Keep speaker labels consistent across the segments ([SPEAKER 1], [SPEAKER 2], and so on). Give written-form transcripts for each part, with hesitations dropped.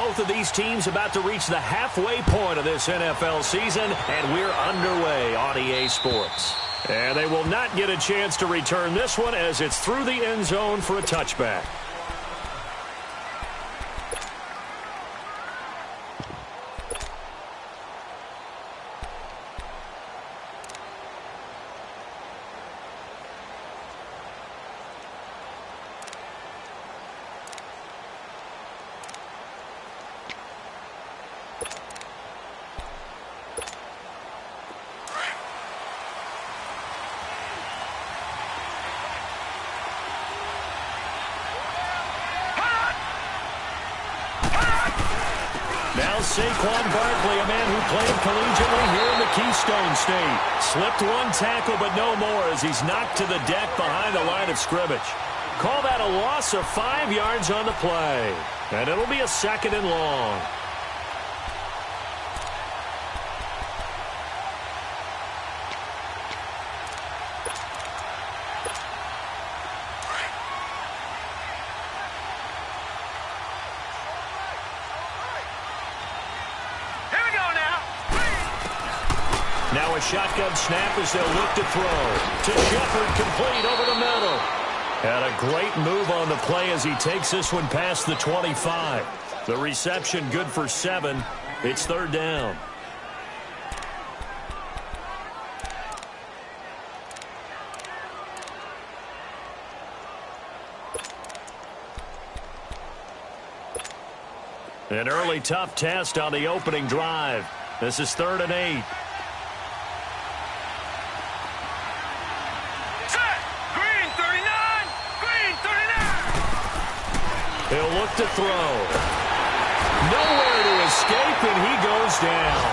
[SPEAKER 1] Both of these teams about to reach the halfway point of this NFL season, and we're underway on EA Sports. And they will not get a chance to return this one as it's through the end zone for a touchback. Now Saquon Barkley, a man who played collegiately here in the Keystone State. Slipped one tackle, but no more as he's knocked to the deck behind the line of scrimmage. Call that a loss of 5 yards on the play. And it'll be a 2nd and long. Now a shotgun snap as they'll look to throw. To Shepard, complete over the middle. And a great move on the play as he takes this one past the 25. The reception good for 7. It's 3rd down. An early tough test on the opening drive. This is 3rd and 8. He'll look to throw. Nowhere to escape, and he goes down.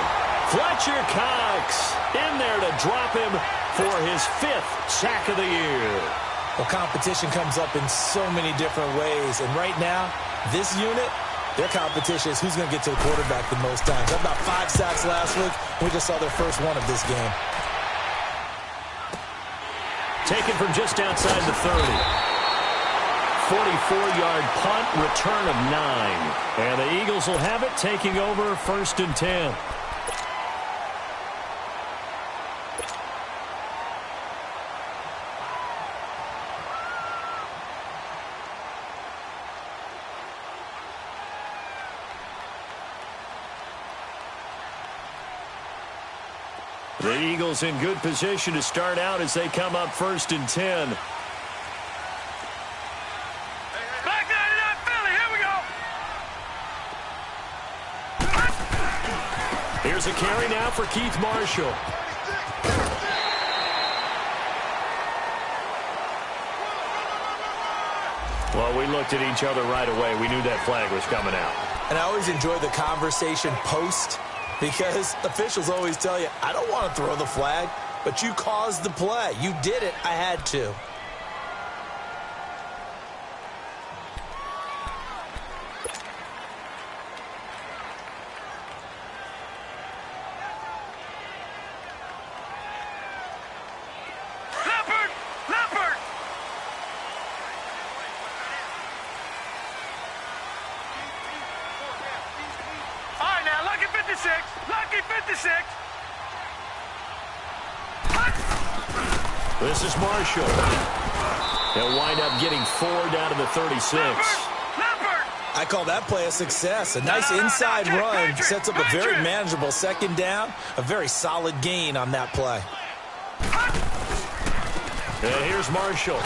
[SPEAKER 1] Fletcher Cox in there to drop him for his 5th sack of the year.
[SPEAKER 2] Well, competition comes up in so many different ways, and right now, this unit, their competition is who's going to get to the quarterback the most times. About 5 sacks last week. We just saw their first one of this game.
[SPEAKER 1] Taken from just outside the 30. 44-yard punt, return of 9. And the Eagles will have it, taking over 1st and 10. The Eagles in good position to start out as they come up 1st and 10. Here's a carry now for Keith Marshall. Well, we looked at each other right away. We knew that flag was coming out.
[SPEAKER 2] And I always enjoy the conversation post because officials always tell you, I don't want to throw the flag, but you caused the play. You did it. I had to.
[SPEAKER 1] This is Marshall. He'll wind up getting 4 down to the 36.
[SPEAKER 2] I call that play a success. A nice inside run sets up a very manageable 2nd down. A very solid gain on that play.
[SPEAKER 1] And here's Marshall.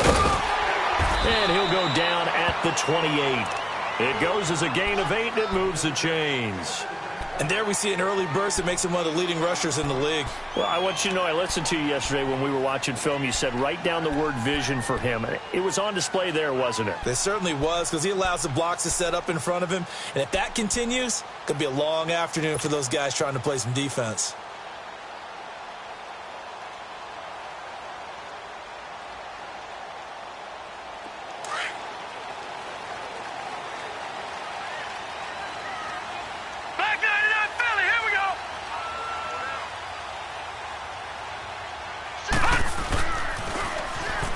[SPEAKER 1] And he'll go down at the 28. It goes as a gain of 8, and it moves the chains.
[SPEAKER 2] And there we see an early burst that makes him one of the leading rushers in the league.
[SPEAKER 1] Well, I want you to know, I listened to you yesterday when we were watching film. You said write down the word vision for him. It was on display there, wasn't it?
[SPEAKER 2] It certainly was, because he allows the blocks to set up in front of him. And if that continues, it could be a long afternoon for those guys trying to play some defense.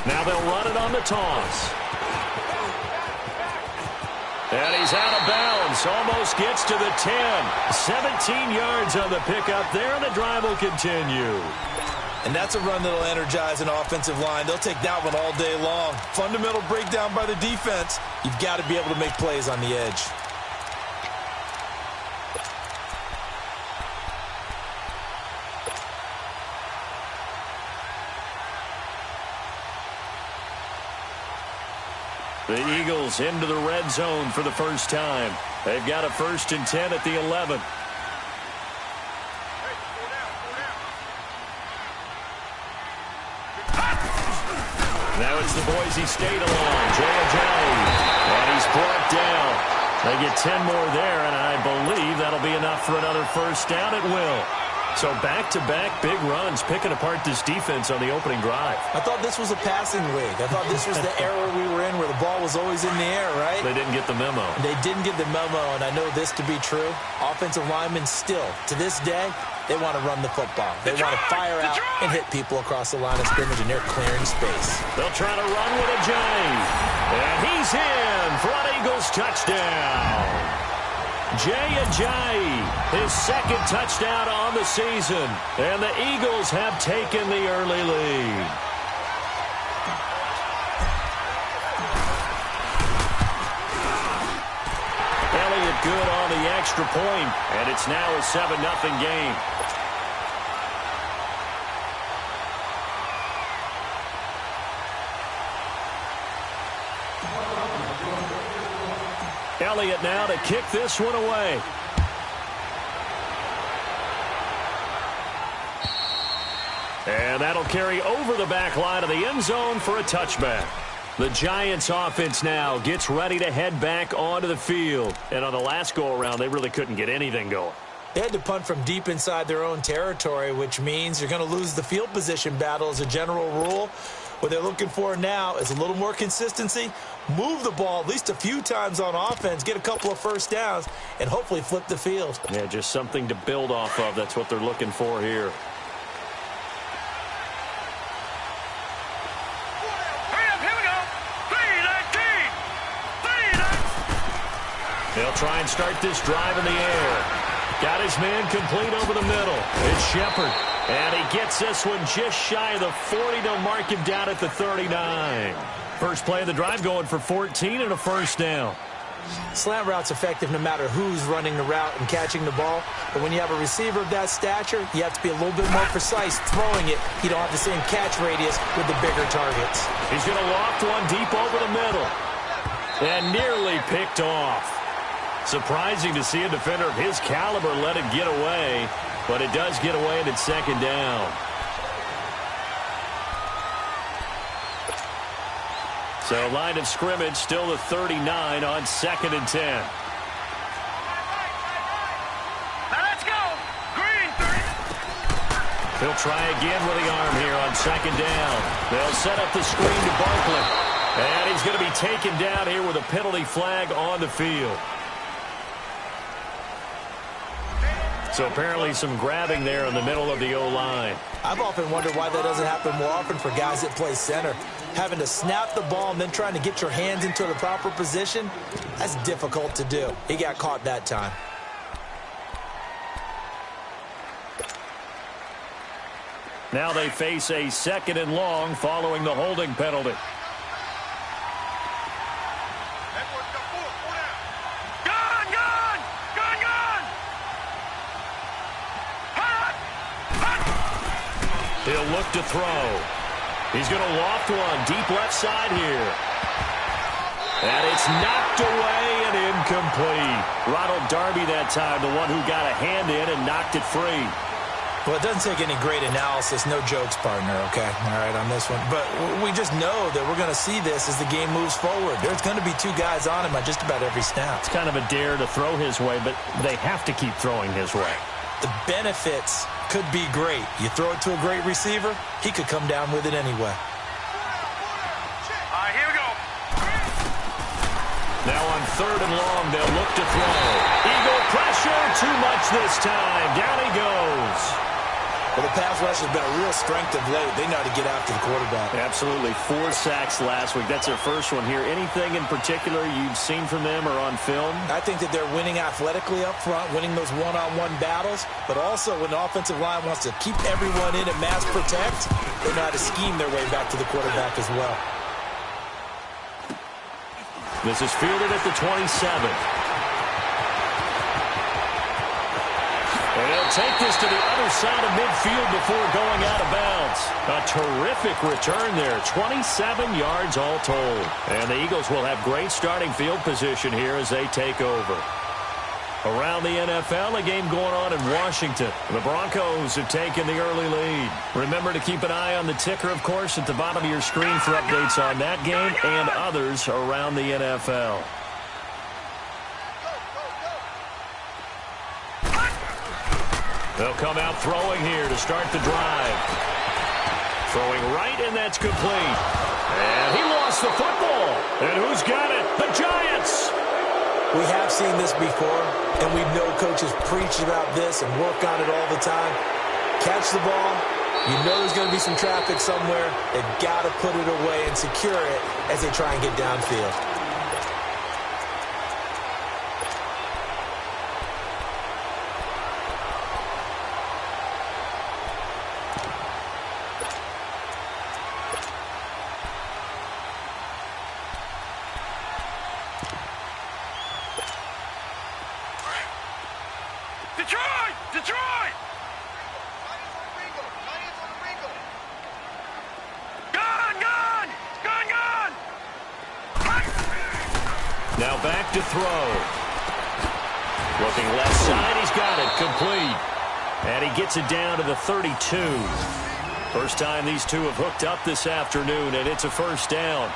[SPEAKER 1] Now they'll run it on the toss. And he's out of bounds. Almost gets to the 10. 17 yards on the pickup there, and the drive will continue.
[SPEAKER 2] And that's a run that'll energize an offensive line. They'll take that one all day long. Fundamental breakdown by the defense. You've got to be able to make plays on the edge.
[SPEAKER 1] The Eagles into the red zone for the first time. They've got a 1st and 10 at the 11. Now it's the Boise State along. Jay, and he's brought down. They get 10 more there, and I believe that'll be enough for another first down. It will. So back-to-back big runs, picking apart this defense on the opening drive.
[SPEAKER 2] I thought this was a passing league. I thought this was the era we were in where the ball was always in the air, right?
[SPEAKER 1] They didn't get the memo.
[SPEAKER 2] They didn't get the memo, and I know this to be true. Offensive linemen still, to this day, they want to run the football. They want to fire out and hit people across the line of scrimmage, and they're clearing space.
[SPEAKER 1] They'll try to run with a Jay. And he's in for an Eagles touchdown. Jay, his 2nd touchdown on the season. And the Eagles have taken the early lead. Elliott good on the extra point, and it's now a 7-0 game. Elliott now to kick this one away. And that'll carry over the back line of the end zone for a touchback. The Giants offense now gets ready to head back onto the field. And on the last go-around, they really couldn't get anything going.
[SPEAKER 2] They had to punt from deep inside their own territory, which means you're going to lose the field position battle as a general rule. What they're looking for now is a little more consistency, move the ball at least a few times on offense, get a couple of first downs, and hopefully flip the field.
[SPEAKER 1] Yeah, just something to build off of. That's what they're looking for here. They'll try and start this drive in the air. Got his man complete over the middle. It's Shepard. And he gets this one just shy of the 40. They'll mark him down at the 39. First play of the drive going for 14 and a first down.
[SPEAKER 2] Slant route's effective no matter who's running the route and catching the ball. But when you have a receiver of that stature, you have to be a little bit more precise throwing it. You don't have the same catch radius with the bigger targets.
[SPEAKER 1] He's going to loft one deep over the middle. And nearly picked off. Surprising to see a defender of his caliber let it get away, but it does get away and it's 2nd down. So line of scrimmage still the 39 on 2nd and 10.
[SPEAKER 3] Now let's go. Green 3.
[SPEAKER 1] He'll try again with the arm here on 2nd down. They'll set up the screen to Barkley. And he's going to be taken down here with a penalty flag on the field. So apparently some grabbing there in the middle of the O-line.
[SPEAKER 2] I've often wondered why that doesn't happen more often for guys that play center. Having to snap the ball and then trying to get your hands into the proper position, that's difficult to do. He got caught that time.
[SPEAKER 1] Now they face a 2nd and long following the holding penalty. He'll look to throw. He's going to loft one deep left side here. And it's knocked away and incomplete. Ronald Darby that time, the one who got a hand in and knocked it free.
[SPEAKER 2] Well, it doesn't take any great analysis. No jokes, partner, okay? All right, on this one. But we just know that we're going to see this as the game moves forward. There's going to be 2 guys on him on just about every snap.
[SPEAKER 1] It's kind of a dare to throw his way, but they have to keep throwing his way.
[SPEAKER 2] The benefits could be great. You throw it to a great receiver, he could come down with it anyway.
[SPEAKER 3] All right, here we go.
[SPEAKER 1] Now on 3rd and long, they'll look to throw. Eagle pressure, too much this time. Down he goes.
[SPEAKER 2] Well, the pass rush has been a real strength of late. They know how to get after the quarterback.
[SPEAKER 1] Absolutely. 4 sacks last week. That's their first one here. Anything in particular you've seen from them or on film?
[SPEAKER 2] I think that they're winning athletically up front, winning those one-on-one battles, but also when the offensive line wants to keep everyone in and mass protect, they know how to scheme their way back to the quarterback as well.
[SPEAKER 1] This is fielded at the 27. And he'll take this to the other side of midfield before going out of bounds. A terrific return there. 27 yards all told. And the Eagles will have great starting field position here as they take over. Around the NFL, a game going on in Washington. The Broncos have taken the early lead. Remember to keep an eye on the ticker, of course, at the bottom of your screen for updates on that game and others around the NFL. They'll come out throwing here to start the drive. Throwing right, and that's complete. And he lost the football. And who's got it? The Giants!
[SPEAKER 2] We have seen this before, and we know coaches preach about this and work on it all the time. Catch the ball. You know there's going to be some traffic somewhere. They've got to put it away and secure it as they try and get downfield.
[SPEAKER 3] Detroit! Gone!
[SPEAKER 1] Now back to throw. Looking left side, he's got it. Complete. And he gets it down to the 32. First time these two have hooked up this afternoon, and it's a first down.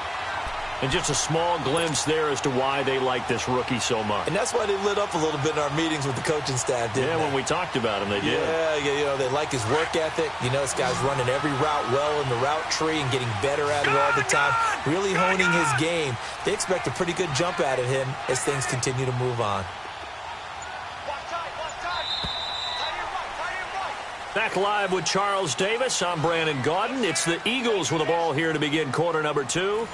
[SPEAKER 1] And just a small glimpse there as to why they like this rookie so much.
[SPEAKER 2] And that's why they lit up a little bit in our meetings with the coaching staff, didn't they?
[SPEAKER 1] When we talked about him, they did.
[SPEAKER 2] Yeah, you know, they like his work ethic. You know, this guy's running every route well in the route tree and getting better at it all the time, really honing his game. They expect a pretty good jump out of him as things continue to move on.
[SPEAKER 1] Back live with Charles Davis. I'm Brandon Gaudin. It's the Eagles with the ball here to begin quarter number 2.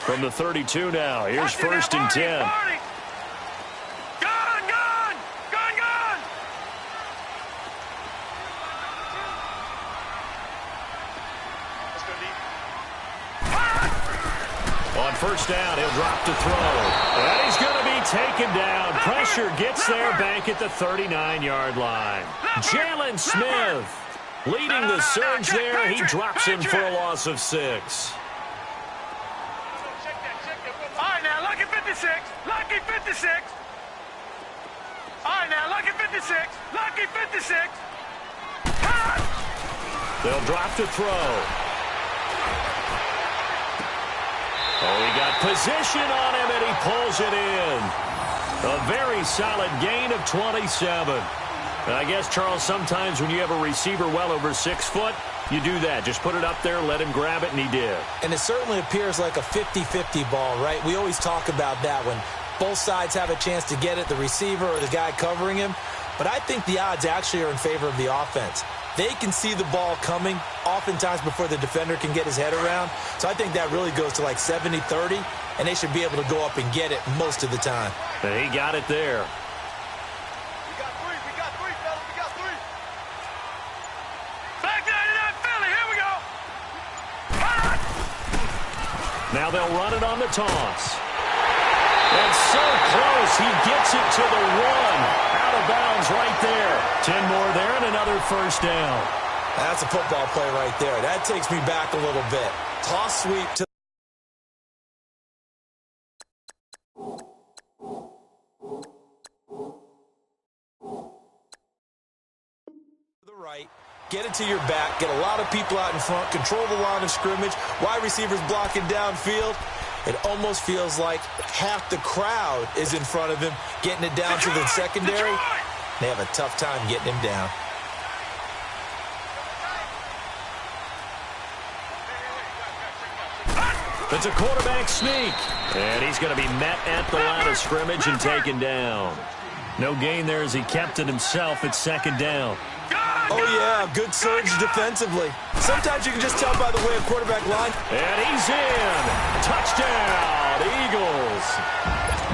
[SPEAKER 1] From the 32 now, here's first and 10.
[SPEAKER 3] Gone!
[SPEAKER 1] On first down, he'll drop to throw. And he's going to be taken down. Pressure gets there back at the 39-yard line. Jalen Smith leading the surge there. He drops him for a loss of 6.
[SPEAKER 3] Lucky 56. All right, now, lucky 56. Lucky 56.
[SPEAKER 1] They'll drop to throw. Oh, he got position on him, and he pulls it in. A very solid gain of 27. And I guess, Charles, sometimes when you have a receiver well over 6 foot, you do that. Just put it up there, let him grab it, and he did.
[SPEAKER 2] And it certainly appears like a 50-50 ball, right? We always talk about that when both sides have a chance to get it, the receiver or the guy covering him. But I think the odds actually are in favor of the offense. They can see the ball coming oftentimes before the defender can get his head around. So I think that really goes to like 70-30, and they should be able to go up and get it most of the time.
[SPEAKER 1] And he got it there.
[SPEAKER 3] We got three, fellas. We got three. Back 99 Philly. Here we go.
[SPEAKER 1] Now they'll run it on the toss. And so close, he gets it to the 1. Out of bounds right there. 10 more there and another first down.
[SPEAKER 2] That's a football play right there. That takes me back a little bit. Toss sweep to the right. Get it to your back. Get a lot of people out in front. Control the line of scrimmage. Wide receivers blocking downfield. It almost feels like half the crowd is in front of him, getting it down to the secondary. They have a tough time getting him down.
[SPEAKER 1] It's a quarterback sneak. And he's going to be met at the line of scrimmage and taken down. No gain there as he kept it himself at second down.
[SPEAKER 2] Oh, yeah, good surge defensively. Sometimes you can just tell by the way a quarterback line.
[SPEAKER 1] And he's in. Touchdown, Eagles.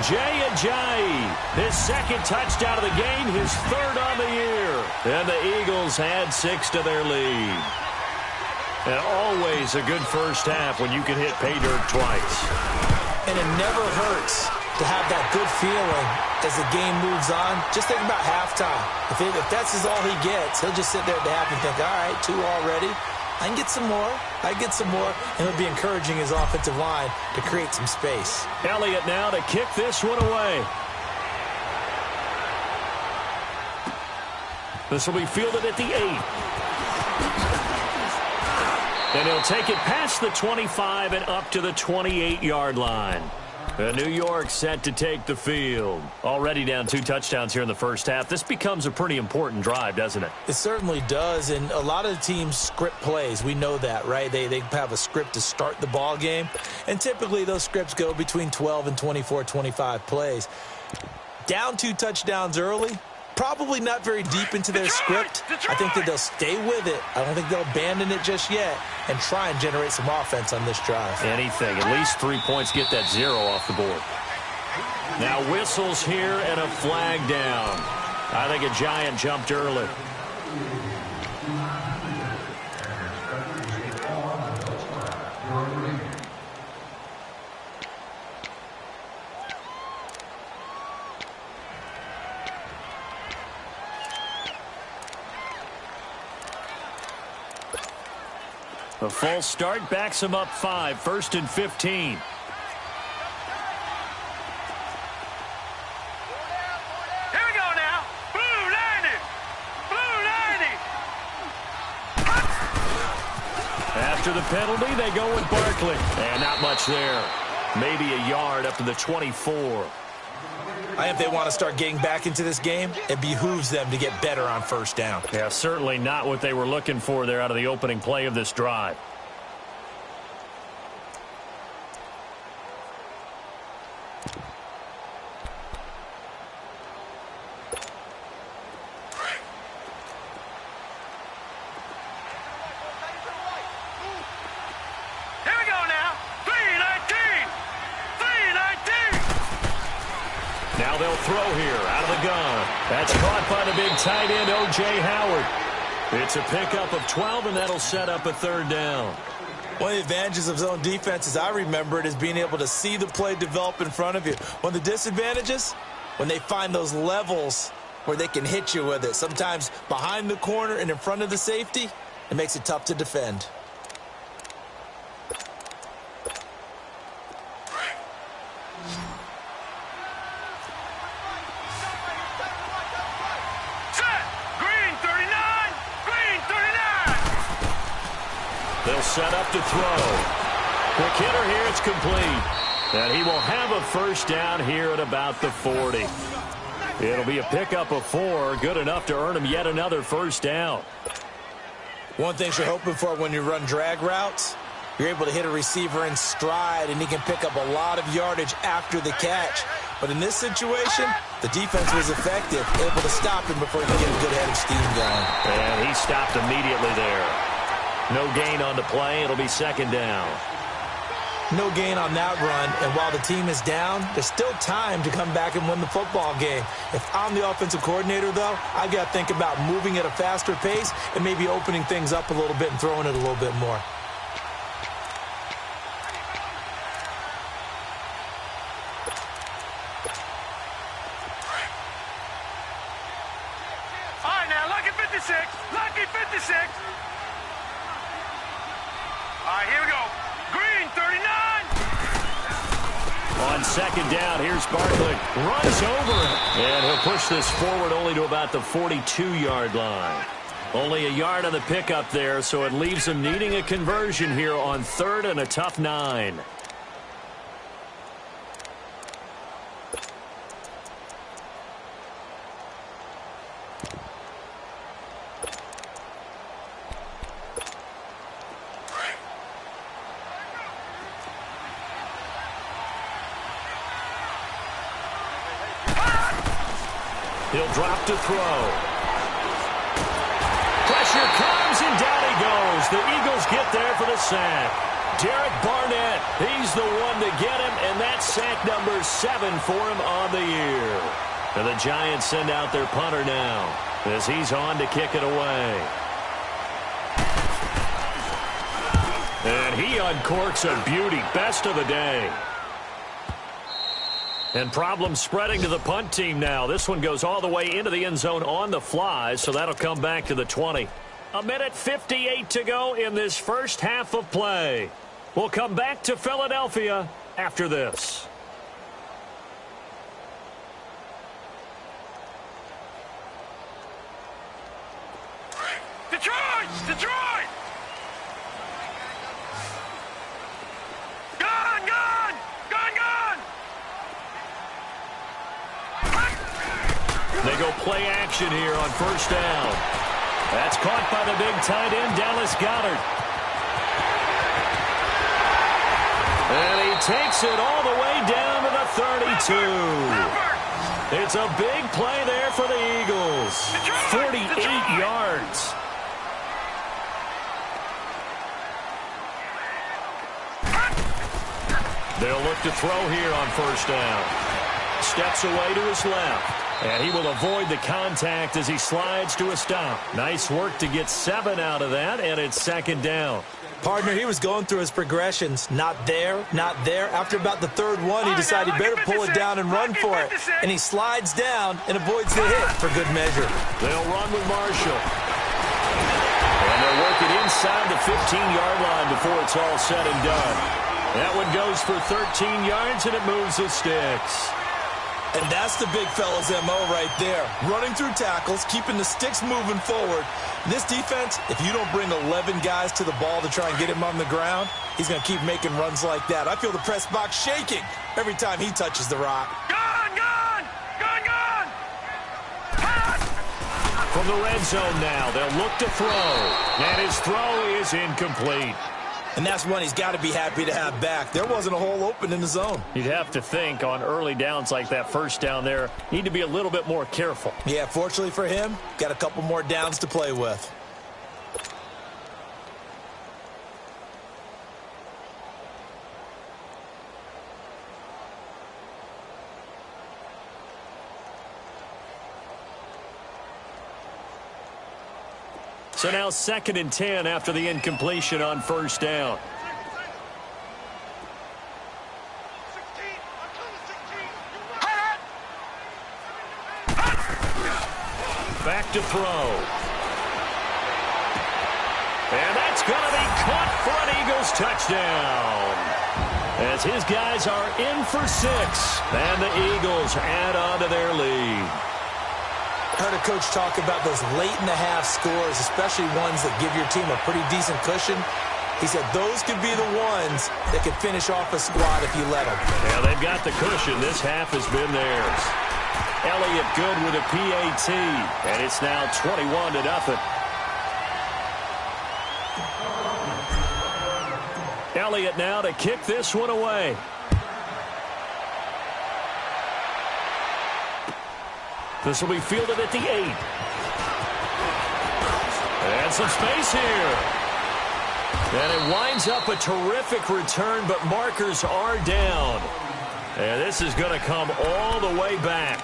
[SPEAKER 1] Jay Ajayi, his second touchdown of the game, his third on the year. And the Eagles add 6 to their lead. And always a good first half when you can hit pay dirt twice.
[SPEAKER 2] And it never hurts to have that good feeling as the game moves on. Just think about halftime. If that's all he gets, he'll just sit there at the half and think, all right, 2 already. I can get some more. I can get some more. And he'll be encouraging his offensive line to create some space.
[SPEAKER 1] Elliott now to kick this one away. This will be fielded at the 8. And he'll take it past the 25 and up to the 28-yard line. New York set to take the field. Already down 2 touchdowns here in the first half. This becomes a pretty important drive, doesn't it?
[SPEAKER 2] It certainly does, and a lot of the teams script plays. We know that, right? They have a script to start the ball game, and typically those scripts go between 12 and 24, 25 plays. Down 2 touchdowns early, probably not very deep into their script. I think that they'll stay with it. I don't think they'll abandon it just yet and try and generate some offense on this drive.
[SPEAKER 1] Anything. At least 3 points, get that 0 off the board. Now whistles here and a flag down. I think a Giant jumped early. A false start backs him up 5, 1st and 15.
[SPEAKER 3] Here we go now. Blue 90. Blue 90.
[SPEAKER 1] After the penalty, they go with Barkley. And not much there. Maybe a yard up to the 24.
[SPEAKER 2] If they want to start getting back into this game, it behooves them to get better on first down.
[SPEAKER 1] Yeah, certainly not what they were looking for there out of the opening play of this drive.
[SPEAKER 3] Here we go now. 319. 319.
[SPEAKER 1] Now they'll throw here out of the gun. That's caught by the big tight end, O.J. Howard. It's a pickup of 12, and that'll set up a 3rd down.
[SPEAKER 2] One of the advantages of zone defense, as I remember it, is being able to see the play develop in front of you. One of the disadvantages, when they find those levels where they can hit you with it, sometimes behind the corner and in front of the safety, it makes it tough to defend.
[SPEAKER 1] They'll set up to throw. Quick hitter here, it's complete. And he will have a 1st down here at about the 40. It'll be a pickup of 4, good enough to earn him yet another 1st down.
[SPEAKER 2] One thing you're hoping for when you run drag routes, you're able to hit a receiver in stride, and he can pick up a lot of yardage after the catch. But in this situation, the defense was effective, able to stop him before he could get a good head of steam going.
[SPEAKER 1] And he stopped immediately there. No gain on the play. It'll be 2nd down.
[SPEAKER 2] No gain on that run, and while the team is down, there's still time to come back and win the football game. If I'm the offensive coordinator, though, I've got to think about moving at a faster pace and maybe opening things up a little bit and throwing it a little bit more.
[SPEAKER 3] All right, now, lucky 56. Lucky 56. All right, here we go. Green, 39.
[SPEAKER 1] On 2nd down, here's Barkley. Runs over him. And he'll push this forward only to about the 42-yard line. Only a yard on the pickup there, so it leaves him needing a conversion here on 3rd and a tough 9. He'll drop to throw. Pressure comes, and down he goes. The Eagles get there for the sack. Derek Barnett, he's the one to get him, and that's sack number 7 for him on the year. And the Giants send out their punter now as he's on to kick it away. And he uncorks a beauty. Best of the day. And problems spreading to the punt team now. This one goes all the way into the end zone on the fly, so that'll come back to the 20. 1:58 to go in this first half of play. We'll come back to Philadelphia after this.
[SPEAKER 3] Detroit! Detroit! Gun! Gun! Gun! Gun!
[SPEAKER 1] They go play action here on first down. That's caught by the big tight end, Dallas Goedert. And he takes it all the way down to the 32. It's a big play there for the Eagles. 48 yards. They'll look to throw here on first down. Steps away to his left. And he will avoid the contact as he slides to a stop. Nice work to get 7 out of that, and it's second down.
[SPEAKER 2] Partner, he was going through his progressions. Not there, not there. After about the third one, he decided he better pull it down and run for it. And he slides down and avoids the hit for good measure.
[SPEAKER 1] They'll run with Marshall. And they'll work it inside the 15-yard line before it's all said and done. That one goes for 13 yards, and it moves the sticks.
[SPEAKER 2] And that's the big fella's M.O. right there. Running through tackles, keeping the sticks moving forward. This defense, if you don't bring 11 guys to the ball to try and get him on the ground, he's going to keep making runs like that. I feel the press box shaking every time he touches the rock.
[SPEAKER 3] Gun! Gun! Gun! Gun!
[SPEAKER 1] From the red zone now, they'll look to throw. And his throw is incomplete.
[SPEAKER 2] And that's one he's got to be happy to have back. There wasn't a hole open in the zone.
[SPEAKER 1] You'd have to think on early downs like that first down there, need to be a little bit more careful.
[SPEAKER 2] Yeah, fortunately for him, got a couple more downs to play with.
[SPEAKER 1] So now 2nd and 10 after the incompletion on first down. Back to throw. And that's going to be caught for an Eagles touchdown. As his guys are in for 6. And the Eagles add on to their lead.
[SPEAKER 2] I heard a coach talk about those late-in-the-half scores, especially ones that give your team a pretty decent cushion. He said those could be the ones that could finish off a squad if you let them.
[SPEAKER 1] Yeah, they've got the cushion. This half has been theirs. Elliott good with a PAT, and it's now 21-0. Elliott now to kick this one away. This will be fielded at the 8. And some space here. And it winds up a terrific return, but markers are down. And this is going to come all the way back.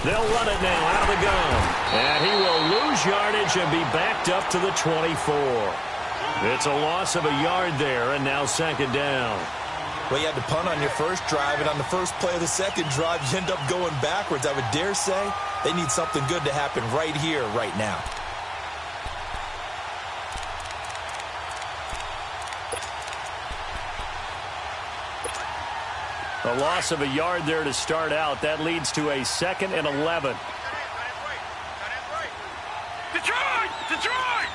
[SPEAKER 1] They'll run it now out of the gun. And he will lose yardage and be backed up to the 24. It's a loss of a yard there, and now 2nd down.
[SPEAKER 2] Well, you had to punt on your first drive, and on the first play of the second drive, you end up going backwards. I would dare say they need something good to happen right here, right now.
[SPEAKER 1] A loss of a yard there to start out. That leads to a 2nd and 11.
[SPEAKER 3] Detroit! Detroit!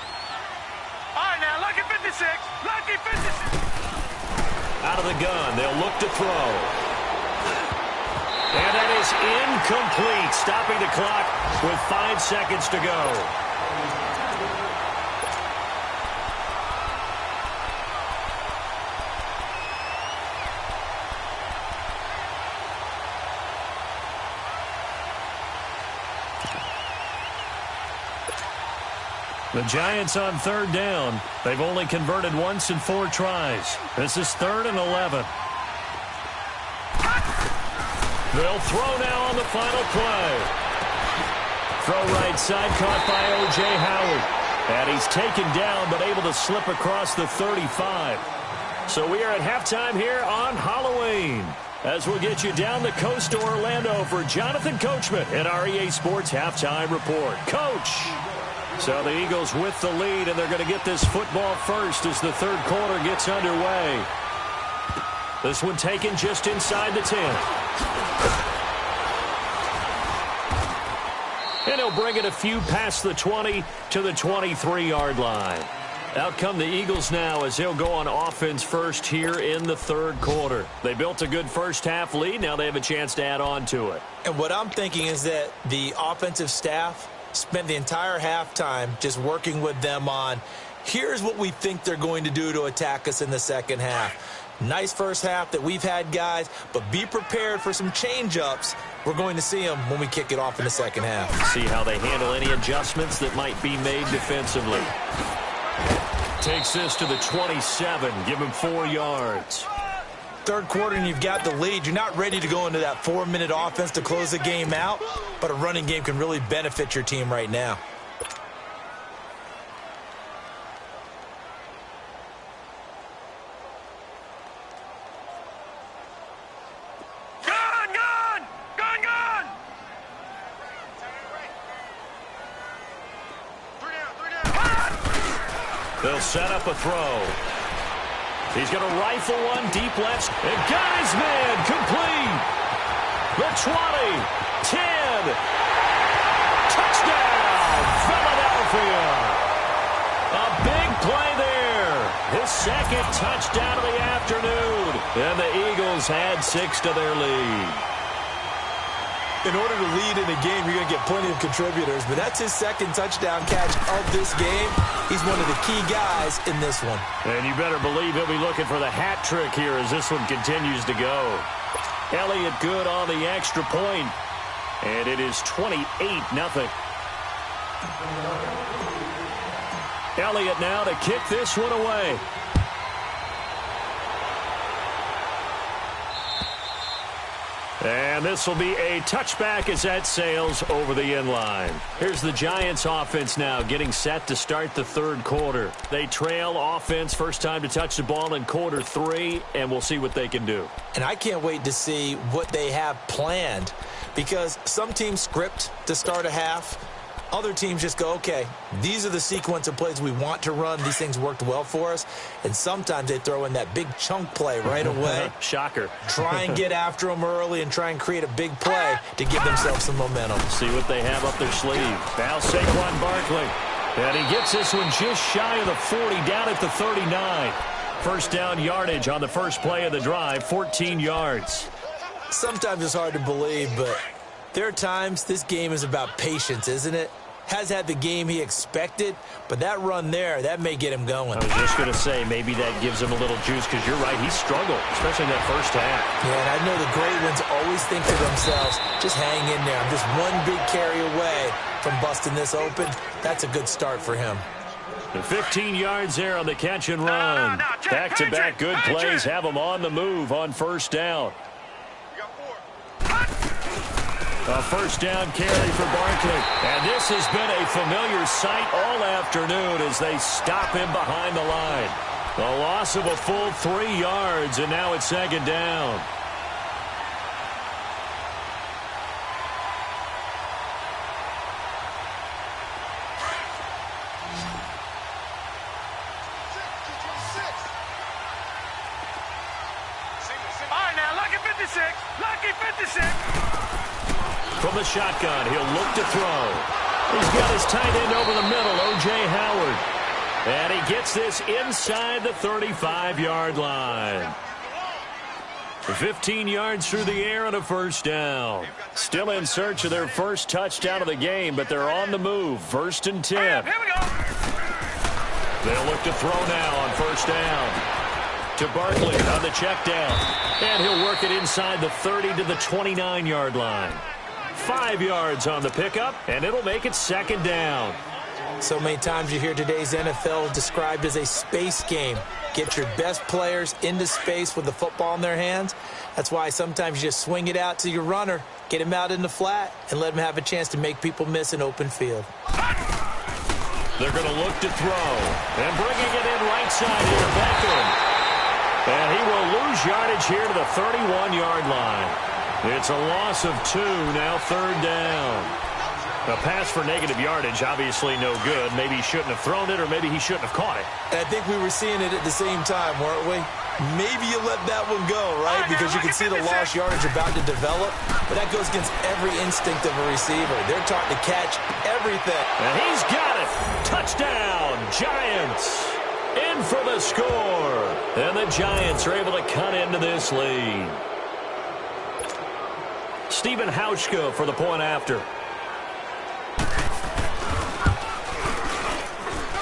[SPEAKER 3] All right, now, lucky 56. Lucky 56.
[SPEAKER 1] Out of the gun, they'll look to throw. And that is incomplete, stopping the clock with 5 seconds to go. The Giants on 3rd down. They've only converted once in 4 tries. This is 3rd and 11. They'll throw now on the final play. Throw right side, caught by O.J. Howard. And he's taken down, but able to slip across the 35. So we are at halftime here on Halloween, as we'll get you down the coast to Orlando for Jonathan Coachman at our EA Sports Halftime Report. Coach! So the Eagles with the lead, and they're going to get this football first as the 3rd quarter gets underway. This one taken just inside the 10. And he'll bring it a few past the 20 to the 23-yard line. Out come the Eagles now as they'll go on offense first here in the 3rd quarter. They built a good first-half lead. Now they have a chance to add on to it.
[SPEAKER 2] And what I'm thinking is that the offensive staff spent the entire halftime just working with them on, here's what we think they're going to do to attack us in the second half. Nice first half that we've had, guys, but be prepared for some change-ups. We're going to see them when we kick it off in the second half.
[SPEAKER 1] See how they handle any adjustments that might be made defensively. Takes this to the 27, give him 4 yards.
[SPEAKER 2] 3rd quarter and you've got the lead. You're not ready to go into that 4-minute offense to close the game out, but a running game can really benefit your team right now.
[SPEAKER 3] Gun, gun! Gun, gun! 3 down.
[SPEAKER 1] They'll set up a throw. He's going to rifle one deep left. And got his man complete. The 20, 10. Touchdown, Philadelphia. A big play there. His 2nd touchdown of the afternoon. And the Eagles add 6 to their lead.
[SPEAKER 2] In order to lead in a game, you're going to get plenty of contributors, but that's his 2nd touchdown catch of this game. He's one of the key guys in this one.
[SPEAKER 1] And you better believe he'll be looking for the hat trick here as this one continues to go. Elliott good on the extra point, and it is 28-0. Elliott now to kick this one away. And this will be a touchback as that sails over the end line. Here's the Giants offense now getting set to start the 3rd quarter. They trail offense, first time to touch the ball in quarter 3, and we'll see what they can do.
[SPEAKER 2] And I can't wait to see what they have planned, because some teams script to start a half. Other teams just go, okay, these are the sequence of plays we want to run. These things worked well for us. And sometimes they throw in that big chunk play right away.
[SPEAKER 1] Shocker.
[SPEAKER 2] Try and get after them early and try and create a big play to give themselves some momentum.
[SPEAKER 1] See what they have up their sleeve. Now Saquon Barkley. And he gets this one just shy of the 40, down at the 39. First down yardage on the first play of the drive, 14 yards.
[SPEAKER 2] Sometimes it's hard to believe, but there are times this game is about patience, isn't it? Has had the game he expected, but that run there, that may get him going.
[SPEAKER 1] I was just going to say, maybe that gives him a little juice, because you're right, he struggled, especially in that first half.
[SPEAKER 2] Yeah, and I know the great ones always think to themselves, just hang in there. I'm just one big carry away from busting this open. That's a good start for him.
[SPEAKER 1] The 15 yards there on the catch and run. Back-to-back good plays have him on the move on first down. A first down carry for Barkley. And this has been a familiar sight all afternoon as they stop him behind the line. The loss of a full 3 yards, and now it's 2nd down.
[SPEAKER 3] All right, now, lucky 56. Lucky 56.
[SPEAKER 1] From the shotgun, he'll look to throw. He's got his tight end over the middle, O.J. Howard. And he gets this inside the 35-yard line. 15 yards through the air and a first down. Still in search of their first touchdown of the game, but they're on the move. 1st and 10.
[SPEAKER 3] Here we go.
[SPEAKER 1] They'll look to throw now on first down. To Barkley on the check down. And he'll work it inside the 30 to the 29-yard line. 5 yards on the pickup, and it'll make it 2nd down.
[SPEAKER 2] So many times you hear today's NFL described as a space game. Get your best players into space with the football in their hands. That's why sometimes you just swing it out to your runner, get him out in the flat, and let him have a chance to make people miss an open field.
[SPEAKER 1] They're going to look to throw. And bringing it in right side here, Beckham. And he will lose yardage here to the 31-yard line. It's a loss of 2, now 3rd down. A pass for negative yardage, obviously no good. Maybe he shouldn't have thrown it, or maybe he shouldn't have caught it.
[SPEAKER 2] And I think we were seeing it at the same time, weren't we? Maybe you let that one go, right? Because you can see the lost yardage about to develop. But that goes against every instinct of a receiver. They're taught to catch everything.
[SPEAKER 1] And he's got it. Touchdown, Giants. In for the score. And the Giants are able to cut into this lead. Stephen Hauschka for the point after.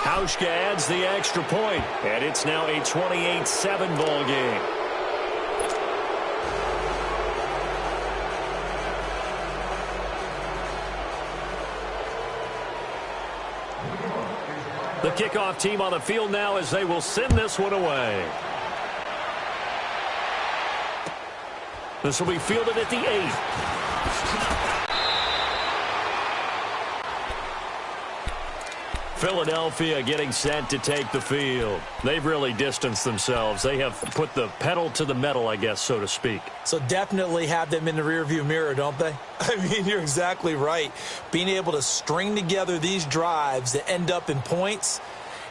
[SPEAKER 1] Hauschka adds the extra point, and it's now a 28-7 ball game. The kickoff team on the field now as they will send this one away. This will be fielded at the 8. Philadelphia getting set to take the field. They've really distanced themselves. They have put the pedal to the metal, I guess, so to speak.
[SPEAKER 2] So definitely have them in the rearview mirror, don't they? I mean, you're exactly right. Being able to string together these drives that end up in points,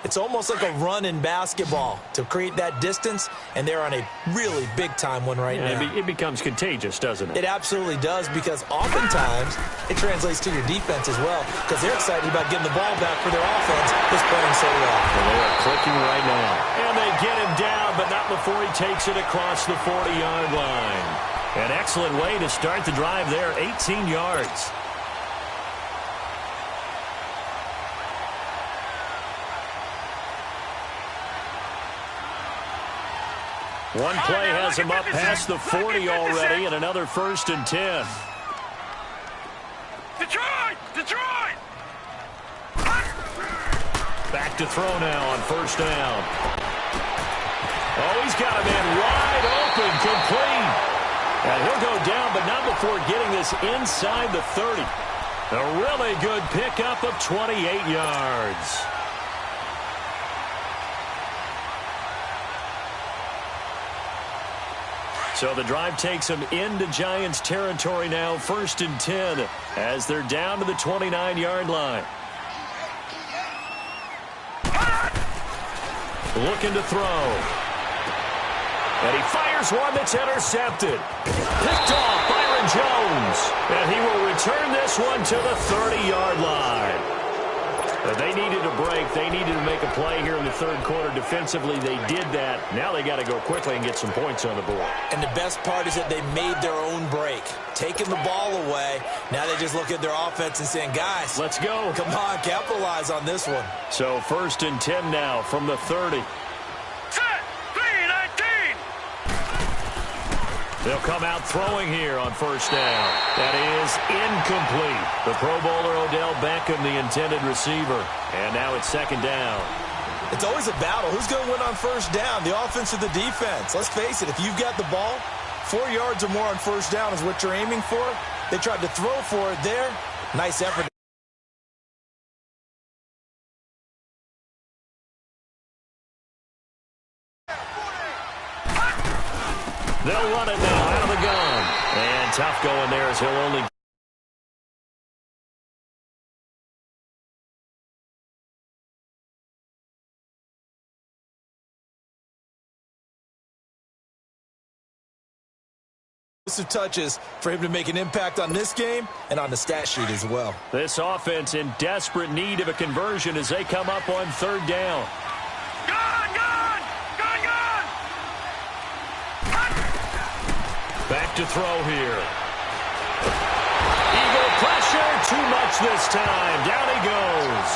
[SPEAKER 2] it's almost like a run in basketball to create that distance, and they're on a really big-time one right now.
[SPEAKER 1] It becomes contagious, doesn't it?
[SPEAKER 2] It absolutely does, because oftentimes it translates to your defense as well, because they're excited about getting the ball back for their offense that's playing so well.
[SPEAKER 1] And they are clicking right now. And they get him down, but not before he takes it across the 40-yard line. An excellent way to start the drive there, 18 yards. One play has him up past the 40 already, and another 1st and 10.
[SPEAKER 3] Detroit! Detroit!
[SPEAKER 1] Back to throw now on 1st down. Oh, he's got a man wide open, complete. And he'll go down, but not before getting this inside the 30. A really good pickup of 28 yards. So the drive takes them into Giants territory now, 1st and 10, as they're down to the 29-yard line. Looking to throw. And he fires one that's intercepted. Picked off Byron Jones. And he will return this one to the 30-yard line. They needed a break. They needed to make a play here in the 3rd quarter. Defensively, they did that. Now they got to go quickly and get some points on the board.
[SPEAKER 2] And the best part is that they made their own break. Taking the ball away. Now they just look at their offense and saying, guys,
[SPEAKER 1] let's go.
[SPEAKER 2] Come on, capitalize on this one.
[SPEAKER 1] So 1st and 10 now from the 30. They'll come out throwing here on 1st down. That is incomplete. The Pro Bowler Odell Beckham, the intended receiver. And now it's 2nd down.
[SPEAKER 2] It's always a battle. Who's going to win on 1st down, the offense or the defense? Let's face it, if you've got the ball, 4 yards or more on 1st down is what you're aiming for. They tried to throw for it there. Nice effort.
[SPEAKER 1] They'll run it now out of the gun. And tough going there as he'll only...
[SPEAKER 2] touches for him to make an impact on this game and on the stat sheet as well.
[SPEAKER 1] This offense in desperate need of a conversion as they come up on third down. Back to throw here. Eagle pressure, too much this time. Down he goes.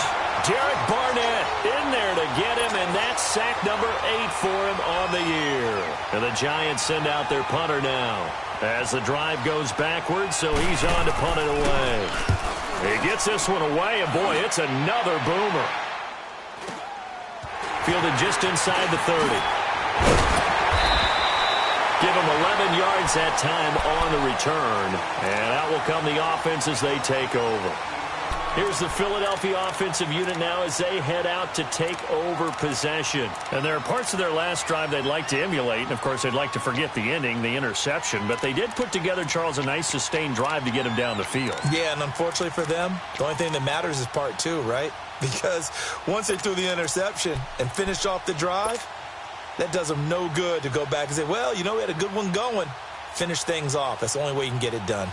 [SPEAKER 1] Derek Barnett in there to get him, and that's sack number 8 for him on the year. And the Giants send out their punter now as the drive goes backwards, so he's on to punt it away. He gets this one away, and boy, it's another boomer. Fielded just inside the 30. Give him 11 yards that time on the return. And out will come the offense as they take over. Here's the Philadelphia offensive unit now as they head out to take over possession. And there are parts of their last drive they'd like to emulate. And, of course, they'd like to forget the ending, the interception. But they did put together, Charles, a nice sustained drive to get him down the field.
[SPEAKER 2] Yeah, and unfortunately for them, the only thing that matters is part 2, right? Because once they threw the interception and finished off the drive, that does them no good to go back and say, well, you know, we had a good one going. Finish things off. That's the only way you can get it done.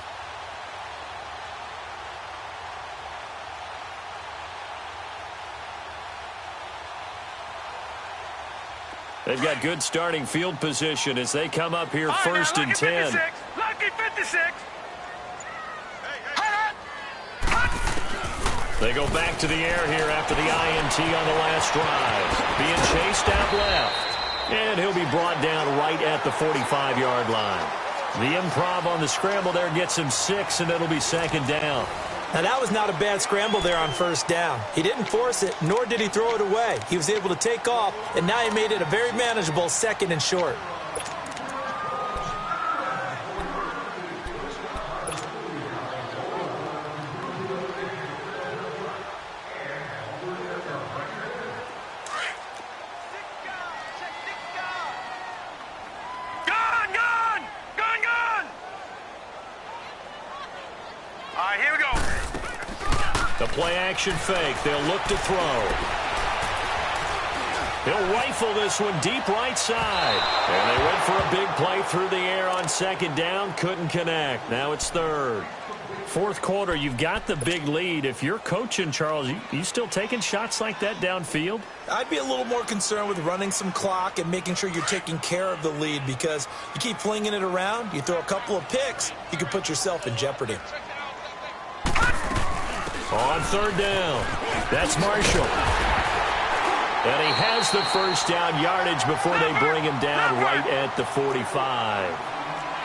[SPEAKER 1] They've got good starting field position as they come up here first and 10.
[SPEAKER 3] 56. Lucky 56.
[SPEAKER 1] They go back to the air here after the INT on the last drive. Being chased out left. And he'll be brought down right at the 45-yard line. The improv on the scramble there gets him 6, and it'll be second down.
[SPEAKER 2] Now, that was not a bad scramble there on first down. He didn't force it, nor did he throw it away. He was able to take off, and now he made it a very manageable second and short.
[SPEAKER 1] Play-action fake. They'll look to throw. He'll rifle this one deep right side. And they went for a big play through the air on second down. Couldn't connect. Now it's third. Fourth quarter, you've got the big lead. If you're coaching, Charles, you still taking shots like that downfield?
[SPEAKER 2] I'd be a little more concerned with running some clock and making sure you're taking care of the lead, because you keep flinging it around, you throw a couple of picks, you can put yourself in jeopardy.
[SPEAKER 1] On third down, that's Marshall. And he has the first down yardage before they bring him down right at the 45.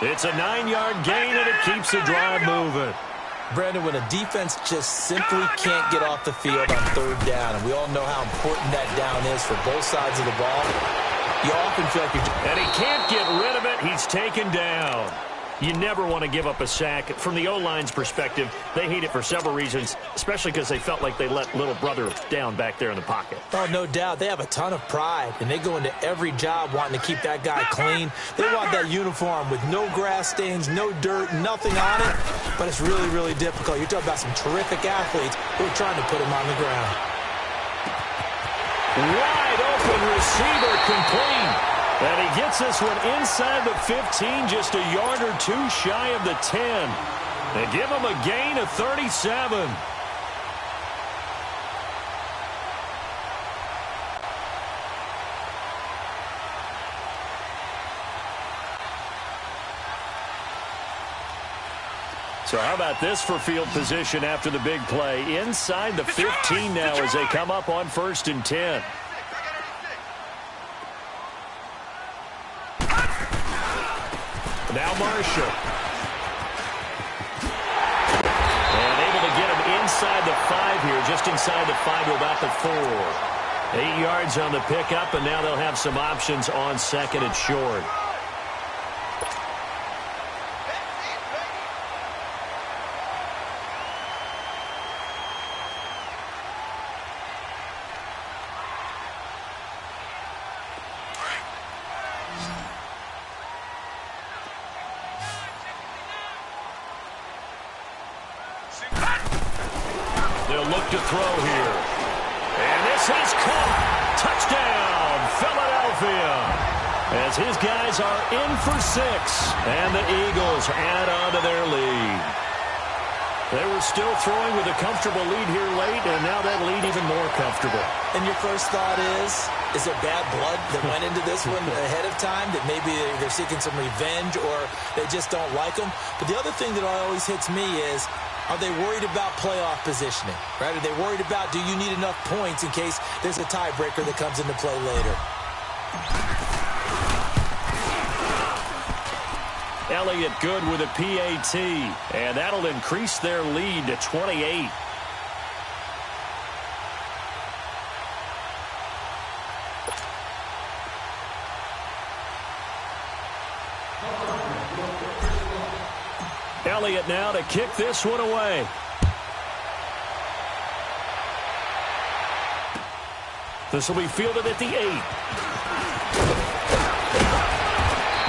[SPEAKER 1] It's a 9-yard gain, and it keeps the drive moving.
[SPEAKER 2] Brandon, when a defense just simply can't get off the field on third down, and we all know how important that down is for both sides of the ball, you often feel like you're...
[SPEAKER 1] And he can't get rid of it. He's taken down. You never want to give up a sack. From the O-line's perspective, they hate it for several reasons, especially because they felt like they let little brother down back there in the pocket.
[SPEAKER 2] Oh, no doubt. They have a ton of pride, and they go into every job wanting to keep that guy clean. They want that uniform with no grass stains, no dirt, nothing on it. But it's really, really difficult. You're talking about some terrific athletes who are trying to put him on the ground.
[SPEAKER 1] Wide open receiver complete. And he gets this one inside the 15, just a yard or two shy of the 10. They give him a gain of 37. So how about this for field position after the big play? Inside the 15 now as they come up on first and 10. Now Marshall. And able to get him inside the 5 here, just inside the 5 to about the 4. 8 yards on the pickup, and now they'll have some options on second and short. They'll look to throw here. And this is caught. Touchdown, Philadelphia. as his guys are in for 6, and the Eagles add on to their lead. They were still throwing with a comfortable lead here late, and now that lead even more comfortable.
[SPEAKER 2] And your first thought is there bad blood that went into this one ahead of time, that maybe they're seeking some revenge or they just don't like them? But the other thing that always hits me is, are they worried about playoff positioning, right? Are they worried about, do you need enough points in case there's a tiebreaker that comes into play later?
[SPEAKER 1] Elliott good with a PAT, and that'll increase their lead to 28. Elliott now to kick this one away. This will be fielded at the 8.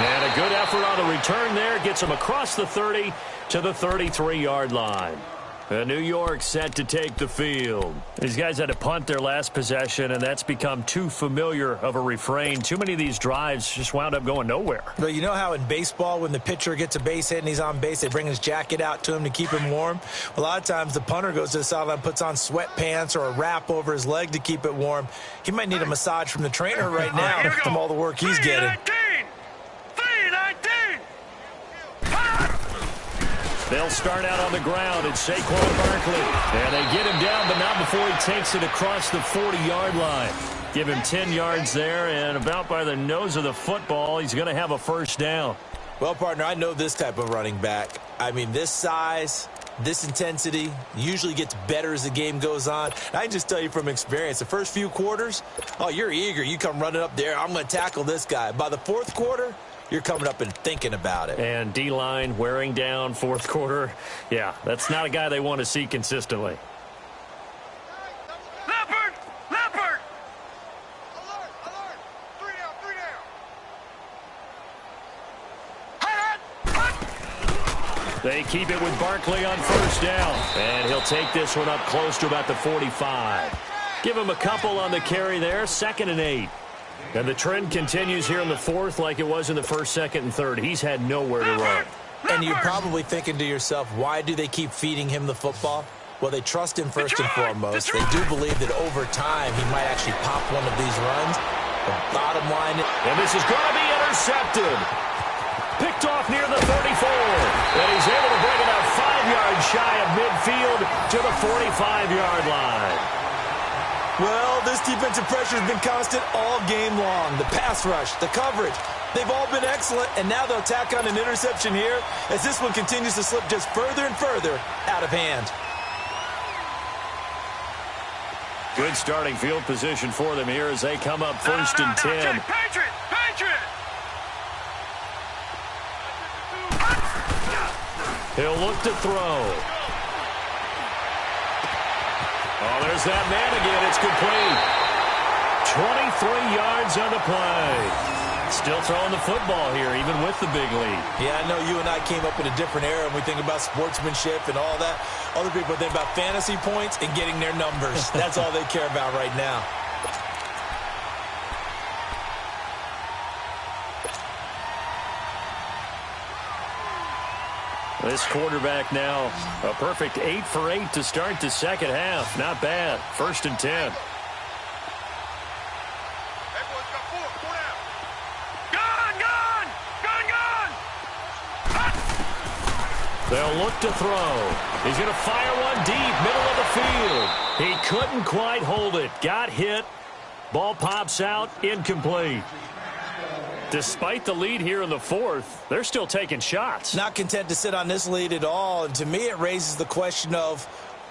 [SPEAKER 1] And a good effort on the return there. Gets him across the 30 to the 33-yard line. New York set to take the field. These guys had to punt their last possession, and that's become too familiar of a refrain. Too many of these drives just wound up going nowhere.
[SPEAKER 2] But you know how in baseball, when the pitcher gets a base hit and he's on base, they bring his jacket out to him to keep him warm? A lot of times the punter goes to the sideline, puts on sweatpants or a wrap over his leg to keep it warm. He might need a massage from the trainer right now from all the work he's getting.
[SPEAKER 1] They'll start out on the ground. It's Saquon Barkley. And they get him down, but not before he takes it across the 40-yard line. Give him 10 yards there, and about by the nose of the football, he's going to have a first down.
[SPEAKER 2] Well, partner, I know this type of running back. I mean, this size, this intensity usually gets better as the game goes on. And I can just tell you from experience, the first few quarters, oh, you're eager. You come running up there, I'm going to tackle this guy. By the fourth quarter, you're coming up and thinking about it.
[SPEAKER 1] And D-line wearing down fourth quarter. Yeah, that's not a guy they want to see consistently.
[SPEAKER 3] Leopard! Leopard! Alert! Alert! 3 down! 3 down!
[SPEAKER 1] They keep it with Barkley on first down. And he'll take this one up close to about the 45. Give him a couple on the carry there. 2nd and 8. And the trend continues here in the fourth like it was in the first, second, and third. He's had nowhere to run.
[SPEAKER 2] And you're probably thinking to yourself, why do they keep feeding him the football? Well, they trust him first and foremost. They do believe that over time he might actually pop one of these runs. The bottom line...
[SPEAKER 1] And this is going to be intercepted. Picked off near the 34. And he's able to bring it up 5 yards shy of midfield to the 45-yard line.
[SPEAKER 2] Well, this defensive pressure has been constant all game long. The pass rush, the coverage, they've all been excellent, and now they'll tack on an interception here as this one continues to slip just further and further out of hand.
[SPEAKER 1] Good starting field position for them here as they come up first and 10.
[SPEAKER 3] Patriot! Patriot!
[SPEAKER 1] He'll look to throw. Oh, there's that man again. It's complete. 23 yards on the play. Still throwing the football here, even with the big lead.
[SPEAKER 2] Yeah, I know you and I came up in a different era, and we think about sportsmanship and all that. Other people think about fantasy points and getting their numbers. That's all they care about right now.
[SPEAKER 1] This quarterback now, a perfect 8 for 8 to start the second half. Not bad. 1st and 10.
[SPEAKER 3] Everyone's got 4 down. Gun! Gun! Gun! Gun!
[SPEAKER 1] They'll look to throw. He's going to fire one deep, middle of the field. He couldn't quite hold it. Got hit. Ball pops out, incomplete. Despite the lead here in the fourth, they're still taking shots.
[SPEAKER 2] Not content to sit on this lead at all. And to me, it raises the question of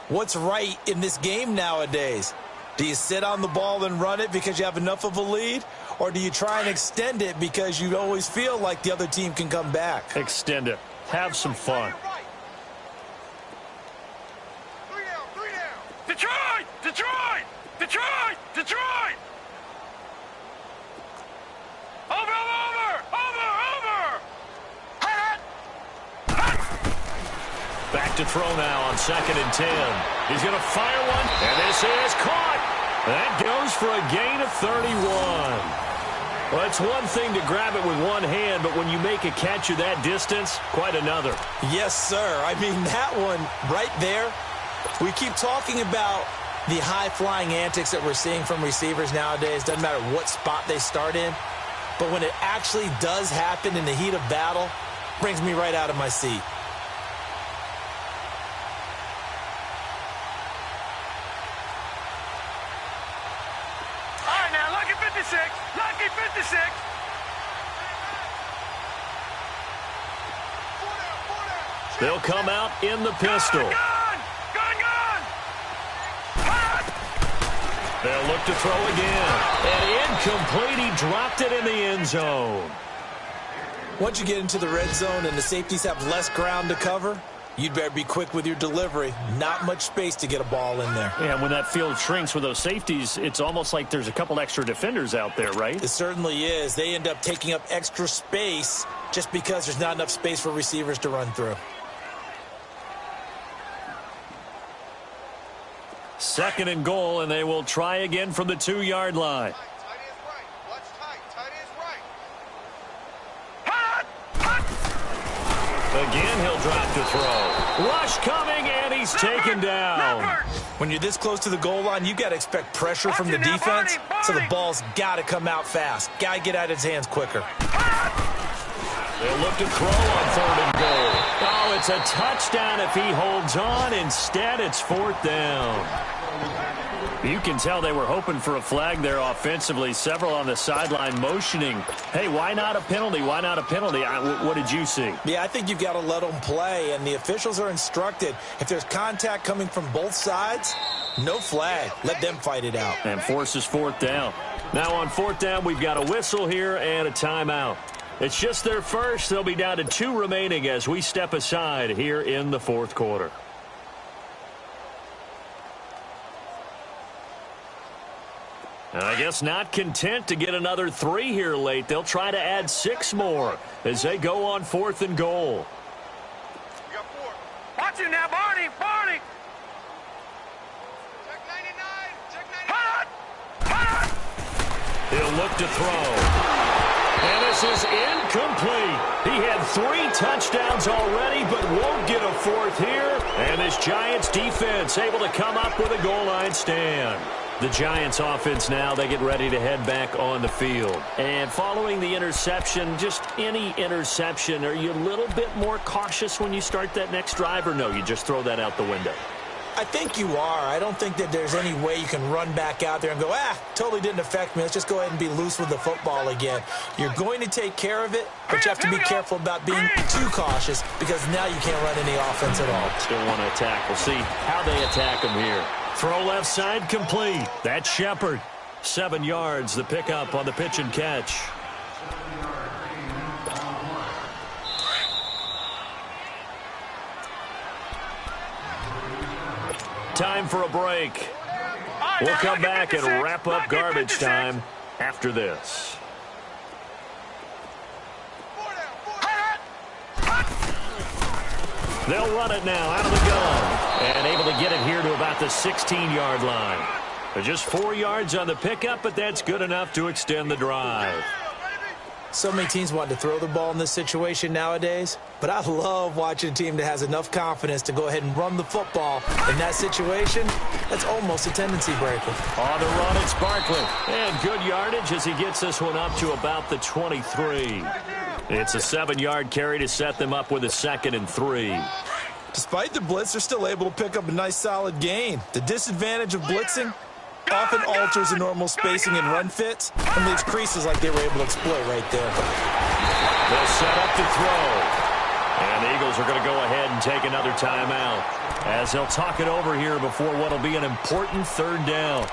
[SPEAKER 2] what's right in this game nowadays. Do you sit on the ball and run it because you have enough of a lead? Or do you try and extend it because you always feel like the other team can come back?
[SPEAKER 1] Extend it. Have some fun.
[SPEAKER 3] 3 down! 3 down! Detroit! Detroit! Detroit! Detroit! Over!
[SPEAKER 1] Back to throw now on 2nd and 10. He's going to fire one, and this is caught. That goes for a gain of 31. Well, it's one thing to grab it with one hand, but when you make a catch of that distance, quite another.
[SPEAKER 2] Yes, sir. I mean, that one right there, we keep talking about the high-flying antics that we're seeing from receivers nowadays. Doesn't matter what spot they start in. But when it actually does happen in the heat of battle, brings me right out of my seat.
[SPEAKER 3] All right, now, lucky 56. Lucky 56.
[SPEAKER 1] They'll come out in the pistol.
[SPEAKER 3] Gun!
[SPEAKER 1] They'll look to throw again. And incomplete. He dropped it in the end zone.
[SPEAKER 2] Once you get into the red zone and the safeties have less ground to cover, you'd better be quick with your delivery. Not much space to get a ball in there.
[SPEAKER 1] Yeah, when that field shrinks with those safeties, it's almost like there's a couple extra defenders out there, right?
[SPEAKER 2] It certainly is. They end up taking up extra space just because there's not enough space for receivers to run through.
[SPEAKER 1] Second and goal, and they will try again from the 2-yard line. Again, he'll drop to throw. Rush coming, and he's taken down.
[SPEAKER 2] When you're this close to the goal line, you've got to expect pressure from the defense, so the ball's got to come out fast. Got to get out of his hands quicker.
[SPEAKER 1] They'll look to throw on third and goal. Oh, it's a touchdown if he holds on. Instead, it's fourth down. You can tell they were hoping for a flag there offensively. Several on the sideline motioning. Hey, why not a penalty? Why not a penalty? What did you see?
[SPEAKER 2] Yeah, I think you've got to let them play, and the officials are instructed. If there's contact coming from both sides, no flag. Let them fight it out.
[SPEAKER 1] And forces fourth down. Now on fourth down, we've got a whistle here and a timeout. It's just their first. They'll be down to 2 remaining as we step aside here in the fourth quarter. And I guess not content to get another 3 here late. They'll try to add 6 more as they go on fourth and goal.
[SPEAKER 3] You got 4. Watch it now, Barney. Barney. Check 99. Check 99. Hot!
[SPEAKER 1] He'll look to throw. And this is incomplete. He had 3 touchdowns already, but won't get a 4th here. And this Giants defense able to come up with a goal line stand. The Giants offense now, they get ready to head back on the field. And following the interception, just any interception, are you a little bit more cautious when you start that next drive, or no, you just throw that out the window?
[SPEAKER 2] I think you are. I don't think that there's any way you can run back out there and go, totally didn't affect me. Let's just go ahead and be loose with the football again. You're going to take care of it, but you have to be careful about being too cautious because now you can't run any offense at all.
[SPEAKER 1] Still want to attack. We'll see how they attack him here. Throw left side complete. That's Shepard. 7 yards, the pickup on the pitch and catch. Time for a break. We'll come back and wrap up garbage time after this. They'll run it now out of the gun. And able to get it here to about the 16-yard line. They're just 4 yards on the pickup, but that's good enough to extend the drive.
[SPEAKER 2] So many teams want to throw the ball in this situation nowadays, but I love watching a team that has enough confidence to go ahead and run the football. In that situation, that's almost a tendency breaker.
[SPEAKER 1] On the run, it's Barkley. And good yardage as he gets this one up to about the 23. It's a 7-yard carry to set them up with a 2nd and 3.
[SPEAKER 2] Despite the blitz, they're still able to pick up a nice solid gain. The disadvantage of blitzing often alters the normal spacing and run fits and leaves creases like they were able to exploit right there.
[SPEAKER 1] They'll set up to throw. And the Eagles are going to go ahead and take another timeout as they'll talk it over here before what will be an important 3rd down.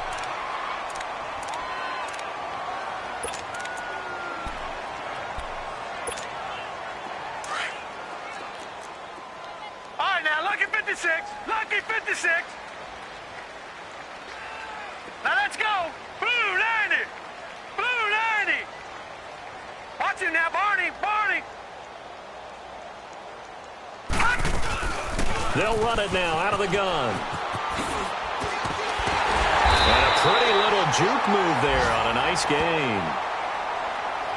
[SPEAKER 3] All right, now, lucky 56. Lucky 56. Now, let's go. Blue 90. Blue 90. Watch him now, Barney. Barney.
[SPEAKER 1] They'll run it now out of the gun. And a pretty little juke move there on a nice gain.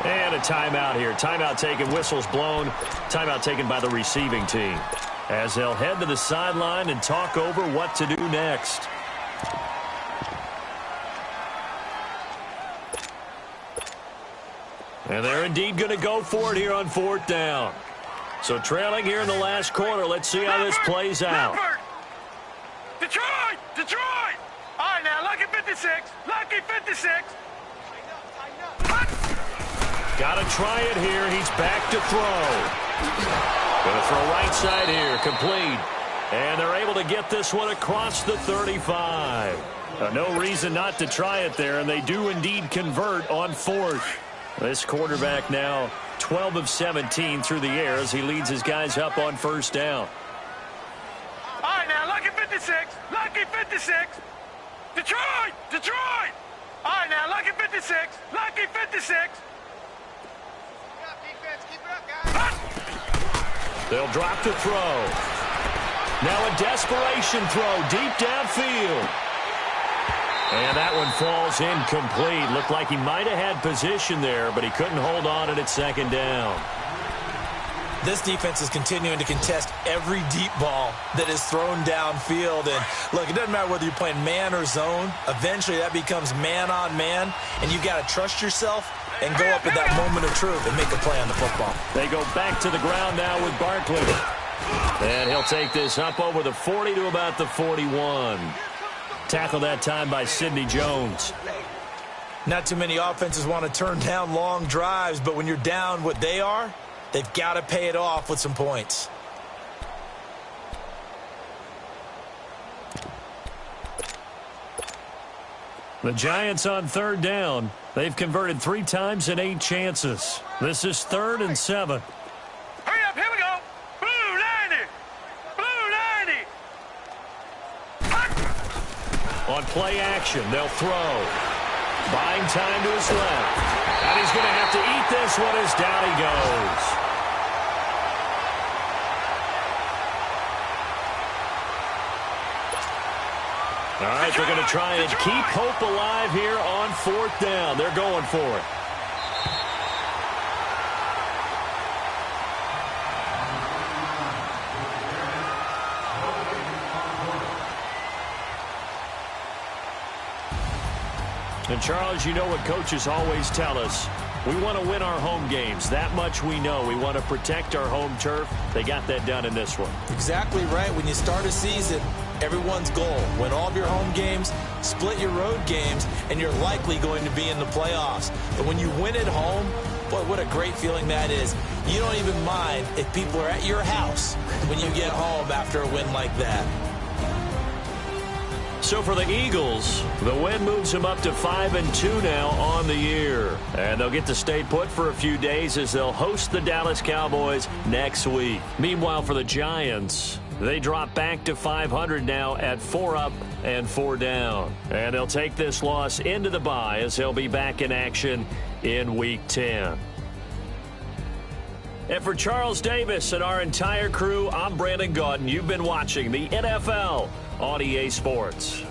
[SPEAKER 1] And a timeout here. Timeout taken, whistles blown. Timeout taken by the receiving team, as they'll head to the sideline and talk over what to do next. And they're indeed going to go for it here on 4th down. So trailing here in the last quarter. Let's see how this plays out.
[SPEAKER 3] Detroit! Detroit! All right, now, lucky 56. Lucky 56.
[SPEAKER 1] Got to try it here. He's back to throw. Going to throw right side here. Complete. And they're able to get this one across the 35. No reason not to try it there, and they do indeed convert on 4th. This quarterback now 12 of 17 through the air as he leads his guys up on 1st down.
[SPEAKER 3] All right, now, lucky 56. Lucky 56. Detroit! Detroit! All right, now, lucky 56. Lucky 56.
[SPEAKER 1] They'll drop to throw. Now a desperation throw deep downfield. And that one falls incomplete. Looked like he might have had position there, but he couldn't hold on at 2nd down.
[SPEAKER 2] This defense is continuing to contest every deep ball that is thrown downfield. And, look, it doesn't matter whether you're playing man or zone. Eventually that becomes man on man, and you've got to trust yourself and go up at that moment of truth and make a play on the football.
[SPEAKER 1] They go back to the ground now with Barkley. And he'll take this up over the 40 to about the 41. Tackled that time by Sidney Jones.
[SPEAKER 2] Not too many offenses want to turn down long drives, but when you're down what they are, they've got to pay it off with some points.
[SPEAKER 1] The Giants on 3rd down. They've converted 3 times in 8 chances. This is 3rd and 7.
[SPEAKER 3] Hurry up, here we go. Blue 90. Blue 90.
[SPEAKER 1] On play action, they'll throw. Buying time to his left. And he's going to have to eat this one as down he goes. All right, they're going to try and keep hope alive here on 4th down. They're going for it. And, Charles, you know what coaches always tell us. We want to win our home games. That much we know. We want to protect our home turf. They got that done in this one.
[SPEAKER 2] Exactly right. When you start a season, everyone's goal: win all of your home games, split your road games, and you're likely going to be in the playoffs. But when you win at home, boy, what a great feeling that is. You don't even mind if people are at your house when you get home after a win like that.
[SPEAKER 1] So for the Eagles, the win moves them up to 5-2 now on the year. And they'll get to stay put for a few days as they'll host the Dallas Cowboys next week. Meanwhile, for the Giants, they drop back to 500 now at 4 up and 4 down. And they'll take this loss into the bye as they'll be back in action in Week 10. And for Charles Davis and our entire crew, I'm Brandon Gaudin. You've been watching the NFL on EA Sports.